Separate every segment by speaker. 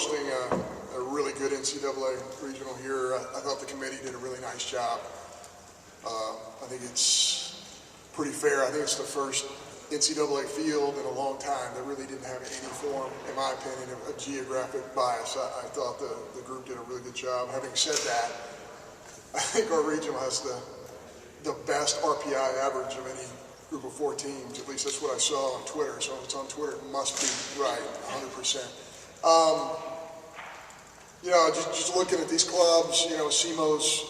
Speaker 1: hosting a really good NCAA regional here. I thought the committee did a really nice job. I think it's pretty fair. I think it's the first NCAA field in a long time that really didn't have any form, in my opinion, of a geographic bias. I thought the group did a really good job. Having said that, I think our regional has the best RPI average of any group of 4 teams. At least that's what I saw on Twitter. So if it's on Twitter, it must be right, 100%. You know, just looking at these clubs, you know, SEMO's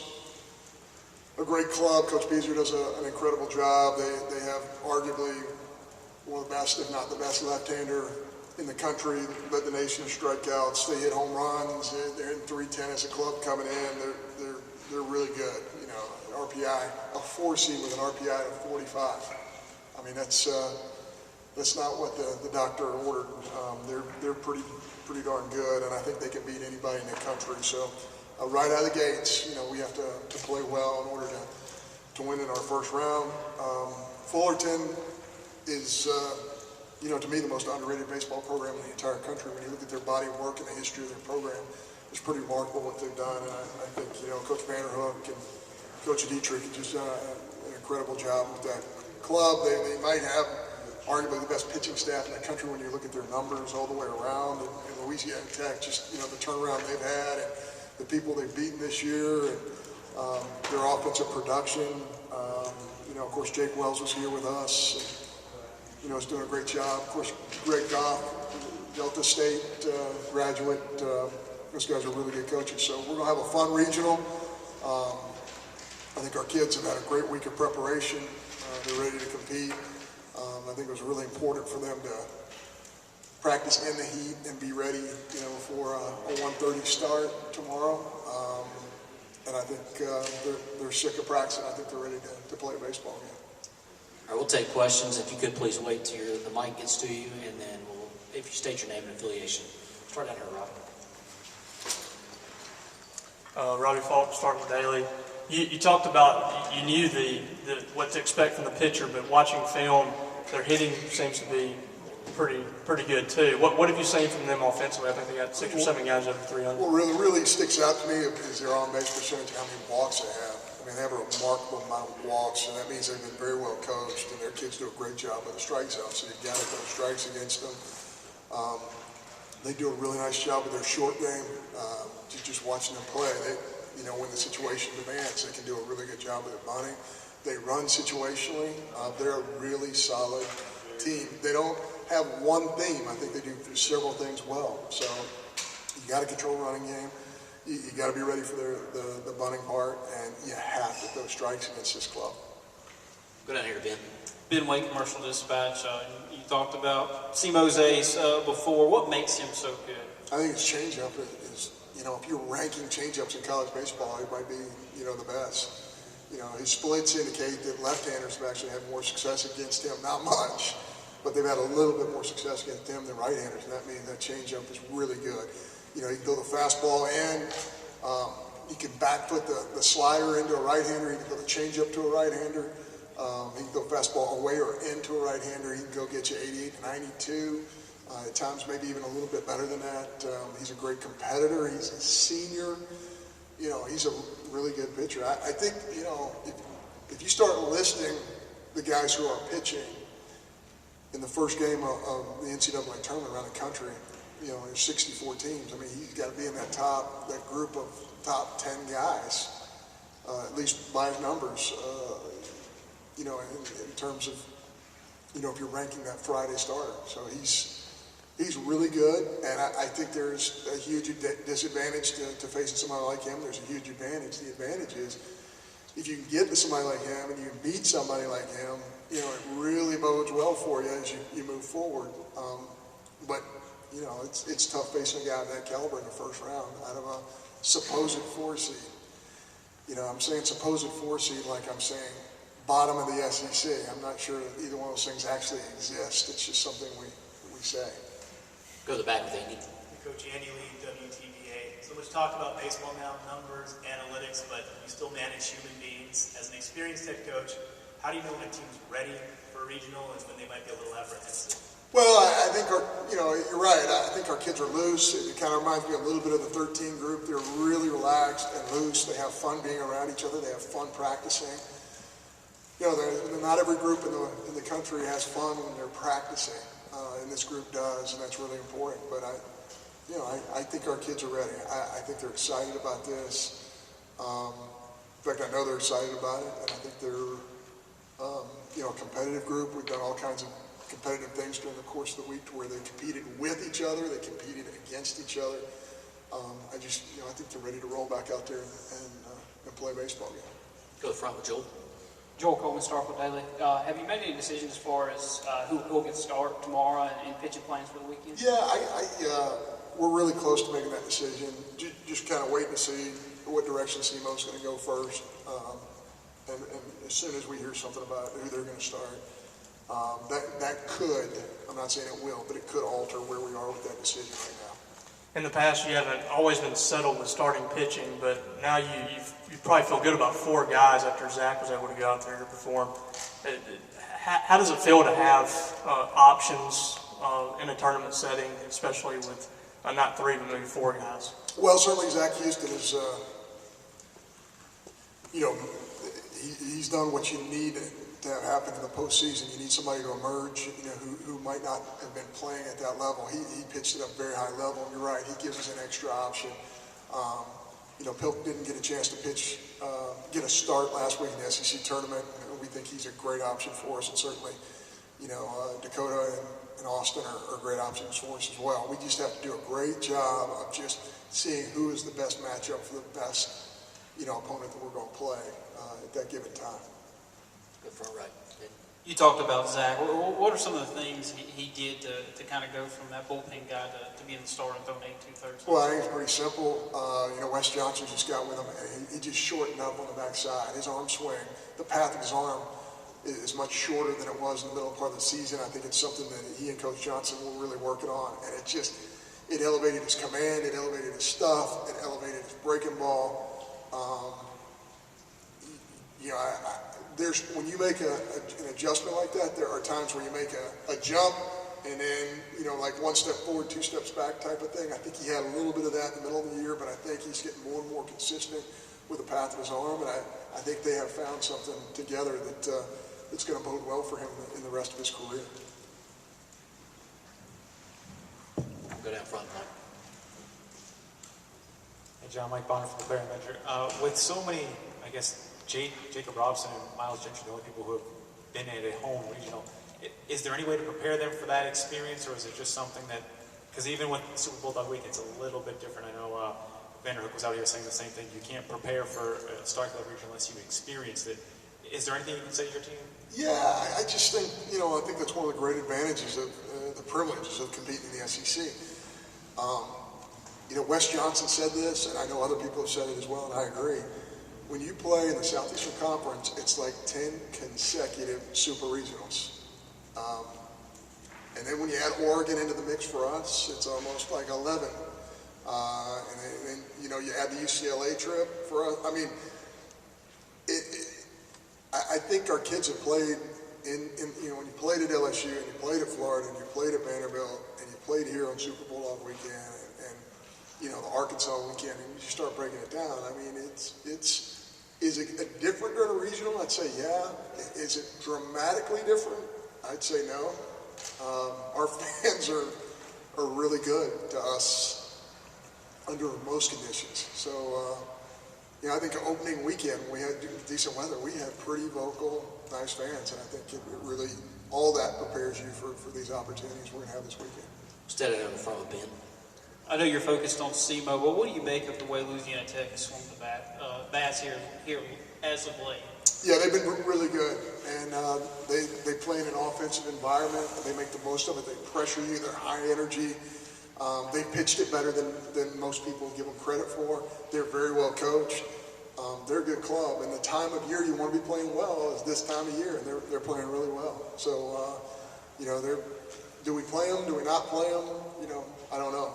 Speaker 1: a great club. Coach Beazer does an incredible job. They have arguably one of the best, if not the best, left-hander in the country. Led the nation in strikeouts. They hit home runs. They're hitting .310 as a club coming in. They're really good. You know, RPI, a 4 seed with an RPI of 45. I mean, that's not what the doctor ordered. They're pretty darn good, and I think they can beat anybody in the country. So right out of the gates, you know, we have to play well in order to win in our first round. Fullerton is, you know, to me, the most underrated baseball program in the entire country. When you look at their body of work and the history of their program, it's pretty remarkable what they've done. And I think, you know, Coach Vanderhook and Coach Dietrich have just done an incredible job with that club. They might have arguably the best pitching staff in the country when you look at their numbers all the way around. And Louisiana Tech, just, you know, the turnaround they've had and the people they've beaten this year, and their offensive production. You know, of course, Jake Wells was here with us. And, you know, is doing a great job. Of course, Greg Goff, Delta State graduate. Those guys are really good coaches. So we're going to have a fun regional. I think our kids have had a great week of preparation. They're ready to compete. I think it was really important for them to practice in the heat and be ready, you know, for a 1:30 start tomorrow. And I think they're sick of practicing. I think they're ready to play a baseball game.
Speaker 2: All right, we'll take questions. If you could please wait till the mic gets to you, and then if you state your name and affiliation. Start down here, Rob.
Speaker 3: Robbie Falk, Starting Daily. You talked about, you knew what to expect from the pitcher, but watching film, their hitting seems to be pretty good too. What have you seen from them offensively? I think they got 6 or 7 guys over 300.
Speaker 1: What really sticks out to me is their on-base percentage, how many walks they have. I mean, they have a remarkable amount of walks, and that means they've been very well coached, and their kids do a great job with the strike zone, so you've got to throw strikes against them. They do a really nice job with their short game. Just watching them play, you know, when the situation demands, they can do a really good job with their bunting. They run situationally. They're a really solid team. They don't have one theme. I think they do several things well. So you got to control the running game. You got to be ready for the bunting part, and you have to throw strikes against this club.
Speaker 2: Go down here, Ben.
Speaker 4: Ben Wake, Commercial Dispatch. You talked about SEMO's ace before. What makes him so good?
Speaker 1: I think his changeup is, you know, if you're ranking changeups in college baseball, it might be, you know, the best. You know, his splits indicate that left-handers have actually had more success against him. Not much, but they've had a little bit more success against him than right-handers, and that means that changeup is really good. You know, he can throw the fastball in. He can back foot the slider into a right-hander. He can throw the changeup to a right-hander. He can throw fastball away or into a right-hander. He can go get you 88 to 92. At times, maybe even a little bit better than that. He's a great competitor. He's a senior. You know, he's a really good pitcher. I think, you know, if you start listing the guys who are pitching in the first game of the NCAA tournament around the country, you know, there's 64 teams. I mean, he's got to be in that group of top 10 guys, at least by his numbers, you know, in terms of, you know, if you're ranking that Friday starter. So he's really good, and I think there's a huge disadvantage to facing somebody like him. There's a huge advantage. The advantage is if you can get to somebody like him and you beat somebody like him, you know, it really bodes well for you as you move forward. But, you know, it's tough facing a guy of that caliber in the first round out of a supposed 4 seed. You know, I'm saying supposed 4 seed like I'm saying bottom of the SEC. I'm not sure that either one of those things actually exist. It's just something we say.
Speaker 2: Go to the back with Andy.
Speaker 5: Coach Andy Lee, WTVA. So much talk about baseball now, numbers, analytics, but you still manage human beings. As an experienced head coach, how do you know when a team's ready for a regional and when they might be a little apprehensive?
Speaker 1: Well, I think you're right. I think our kids are loose. It kind of reminds me a little bit of the 13 group. They're really relaxed and loose. They have fun being around each other. They have fun practicing. Not every group in the country has fun when they're practicing, and this group does, and that's really important. But I think our kids are ready. I think they're excited about this. In fact, I know they're excited about it, and I think they're a competitive group. We've done all kinds of competitive things during the course of the week to where they competed with each other, they competed against each other. I think they're ready to roll back out there and play baseball again.
Speaker 2: Go to the front with Joel.
Speaker 6: Joel Coleman, Starkville Daily. Have you made any decisions as far as who will get the start tomorrow and pitching plans for the weekend?
Speaker 1: Yeah, we're really close to making that decision. Just kind of waiting to see what direction SEMO's going to go first. And as soon as we hear something about who they're going to start, that could, I'm not saying it will, but it could alter where we are with that decision right now.
Speaker 3: In the past, you haven't always been settled with starting pitching, but now you probably feel good about 4 guys after Zach was able to go out there to perform. How does it feel to have options in a tournament setting, especially with not 3 but maybe 4 guys?
Speaker 1: Well, certainly Zach Houston is, he's done what you need to have happen in the postseason. You need somebody to emerge, who might not have been playing at that level. He pitched at a very high level. You're right. He gives us an extra option. Pilk didn't get a chance to pitch, get a start last week in the SEC tournament. We think he's a great option for us, and certainly, Dakota and Austin are great options for us as well. We just have to do a great job of just seeing who is the best matchup for the best, opponent that we're going to play at that given time.
Speaker 2: Good front right.
Speaker 4: You talked about Zach. What are some of the things he did to kind of go from that bullpen guy to being the starter and throwing 8 2/3?
Speaker 1: Well, I think it's pretty simple. Wes Johnson just got with him, and he just shortened up on the backside. His arm swing, the path of his arm is much shorter than it was in the middle part of the season. I think it's something that he and Coach Johnson were really working on, and it elevated his command, it elevated his stuff, it elevated his breaking ball. When you make an adjustment like that, there are times where you make a jump and then, like 1 step forward, 2 steps back type of thing. I think he had a little bit of that in the middle of the year, but I think he's getting more and more consistent with the path of his arm, and I think they have found something together that's going to bode well for him in the rest of his career.
Speaker 2: Go down front, Mike.
Speaker 7: Hey, John, Mike Bonner from the Bear Measure. With so many, I guess, Jacob Robson and Miles Gentry, the only people who have been at a home regional, is there any way to prepare them for that experience, or is it just something that, because even with Super Bowl Dog Week, it's a little bit different. I know Vanderhook was out here saying the same thing. You can't prepare for a Starkville regional unless you've experienced it. Is there anything you can say to your team?
Speaker 1: Yeah, I just think, I think that's one of the great advantages of the privileges of competing in the SEC. Wes Johnson said this, and I know other people have said it as well, and I agree. When you play in the Southeastern Conference, it's like 10 consecutive super regionals. And then when you add Oregon into the mix for us, it's almost like 11. And then you add the UCLA trip for us. I mean, I think our kids have played when you played at LSU and you played at Florida and you played at Vanderbilt and you played here on Super Bowl on weekend and the Arkansas weekend, and you start breaking it down. I mean, is it different during a regional? I'd say yeah. Is it dramatically different? I'd say no. Our fans are really good to us under most conditions. So, I think opening weekend, when we had decent weather, we had pretty vocal, nice fans, and I think it really, all that prepares you for these opportunities we're going to have this weekend.
Speaker 2: Standing in front of Ben.
Speaker 4: I know you're focused on SEMO, but what do you make of the way Louisiana Tech has swung the bats here as of late?
Speaker 1: Yeah, they've been really good, and they play in an offensive environment. They make the most of it. They pressure you. They're high energy. They pitched it better than most people give them credit for. They're very well coached. They're a good club, and the time of year you want to be playing well is this time of year, and they're playing really well. So, do we play them? Do we not play them? I don't know.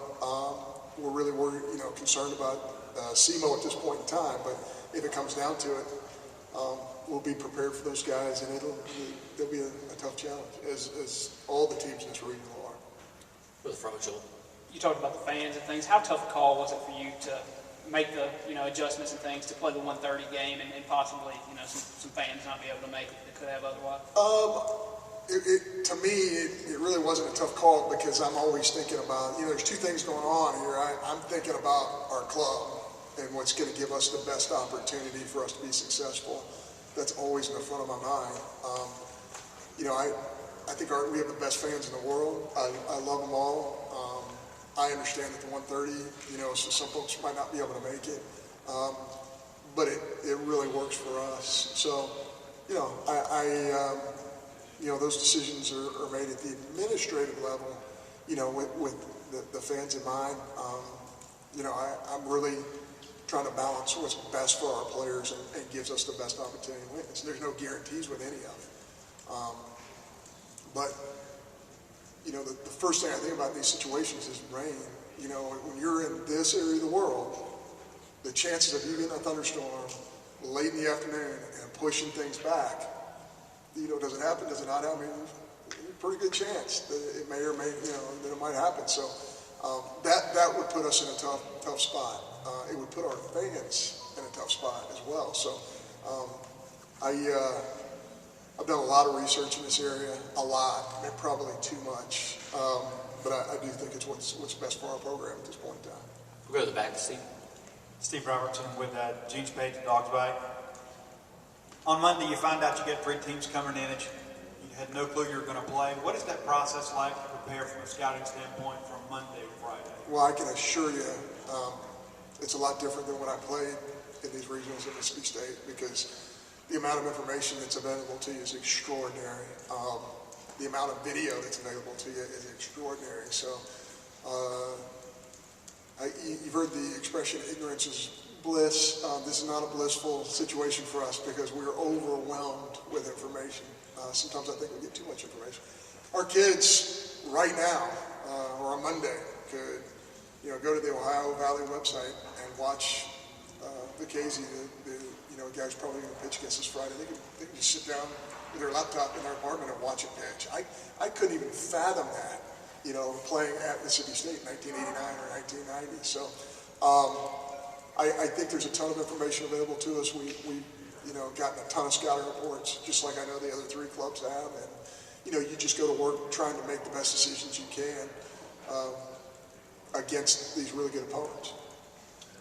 Speaker 1: We're really worried, concerned about SEMO at this point in time. But if it comes down to it, we'll be prepared for those guys, and it'll be a tough challenge, as all the teams in this regional are.
Speaker 2: With Frochel.
Speaker 6: You talked about the fans and things. How tough a call was it for you to make the adjustments and things to play the 1:30 game and possibly some fans not be able to make it that could have otherwise?
Speaker 1: To me, it really wasn't a tough call because I'm always thinking about, there's two things going on here. I'm thinking about our club and what's going to give us the best opportunity for us to be successful. That's always in the front of my mind. I think we have the best fans in the world. I love them all. I understand that the 1:30, so some folks might not be able to make it, but it really works for us. So, those decisions are made at the administrative level, with the fans in mind. I'm really trying to balance what's best for our players and gives us the best opportunity to win. So there's no guarantees with any of it. But the first thing I think about in these situations is rain. When you're in this area of the world, the chances of you getting a thunderstorm late in the afternoon and pushing things back, does it happen? Does it not happen? There's a pretty good chance that it may or may, that it might happen. So that would put us in a tough spot. It would put our fans in a tough spot as well. So I've done a lot of research in this area, a lot, and probably too much. But I do think it's what's best for our program at this point in time.
Speaker 2: We'll go to the back to Steve.
Speaker 8: Steve Robertson with Gene's Page and Dogs Bite. On Monday, you find out you get 3 teams coming in that you had no clue you were going to play. What is that process like to prepare from a scouting standpoint from Monday to Friday?
Speaker 1: Well, I can assure you it's a lot different than when I played in these regionals at Mississippi State because the amount of information that's available to you is extraordinary. The amount of video that's available to you is extraordinary. So you've heard the expression, ignorance is bliss. This is not a blissful situation for us because we're overwhelmed with information. Sometimes I think we get too much information. Our kids right now, or on Monday, could go to the Ohio Valley website and watch the Casey, the guy's probably going to pitch against us Friday. They can just sit down with their laptop in their apartment and watch it pitch. I couldn't even fathom that, playing at Mississippi State in 1989 or 1990. So I think there's a ton of information available to us. We've gotten a ton of scouting reports, just like I know the other 3 clubs have. And, you just go to work trying to make the best decisions you can against these really good opponents.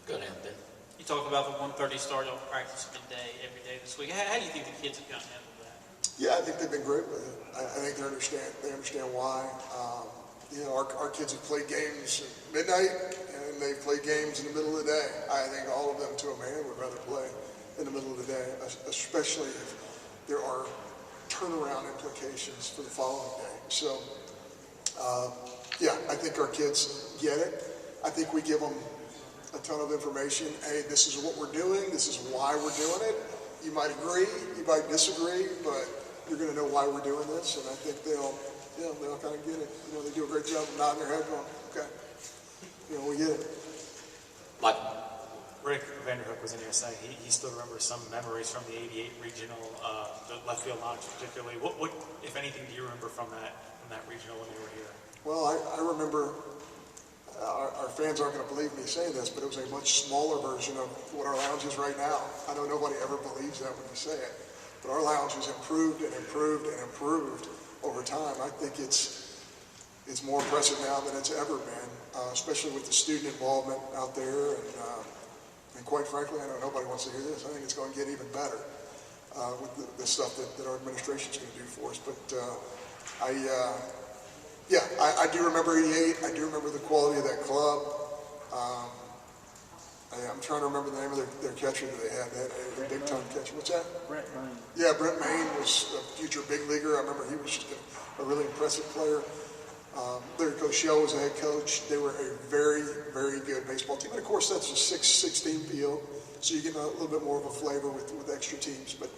Speaker 2: Go ahead, Ben.
Speaker 4: You talked about the 1:30 start on practice every day this week. How do you think the kids have kind of handled that?
Speaker 1: Yeah, I think they've been great with it. I think they understand why. Our kids have played games at midnight and they've played games in the middle of the day. I think all of them to a man would rather play in the middle of the day, especially if there are turnaround implications for the following day. So, I think our kids get it. I think we give them a ton of information. Hey, this is what we're doing. This is why we're doing it. You might agree, you might disagree, but you're going to know why we're doing this. And I think they'll kind of get it. They do a great job of nodding their head going, okay, we get it.
Speaker 2: Mike.
Speaker 7: Rick Vanderhook was in here saying he still remembers some memories from the '88 regional, the left field lounge particularly. What, if anything, do you remember from that regional when you were here?
Speaker 1: Well, I remember, our fans aren't going to believe me saying this, but it was a much smaller version of what our lounge is right now. I know nobody ever believes that when you say it, but our lounge has improved and improved and improved over time. I think it's more impressive now than it's ever been, especially with the student involvement out there. And quite frankly, I know nobody wants to hear this. I think it's going to get even better with the stuff that our administration is going to do for us. But I do remember '88. I do remember the quality of that club. I'm trying to remember the name of their catcher that they had. They had a big-time catcher. What's that?
Speaker 6: Brent Maine.
Speaker 1: Yeah, Brent Maine was a future big leaguer. I remember he was just a really impressive player. Their coach Shell was the head coach. They were a very, very good baseball team. And of course, that's a 6-16 field, so you get a little bit more of a flavor with extra teams. But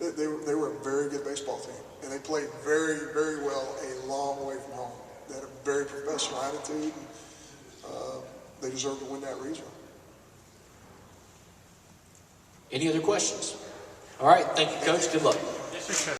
Speaker 1: they were a very good baseball team, and they played very, very well a long way from home. They had a very professional attitude, and they deserved to win that regional.
Speaker 2: Any other questions? All right, thank you, Coach. Good luck.
Speaker 3: Appreciate it.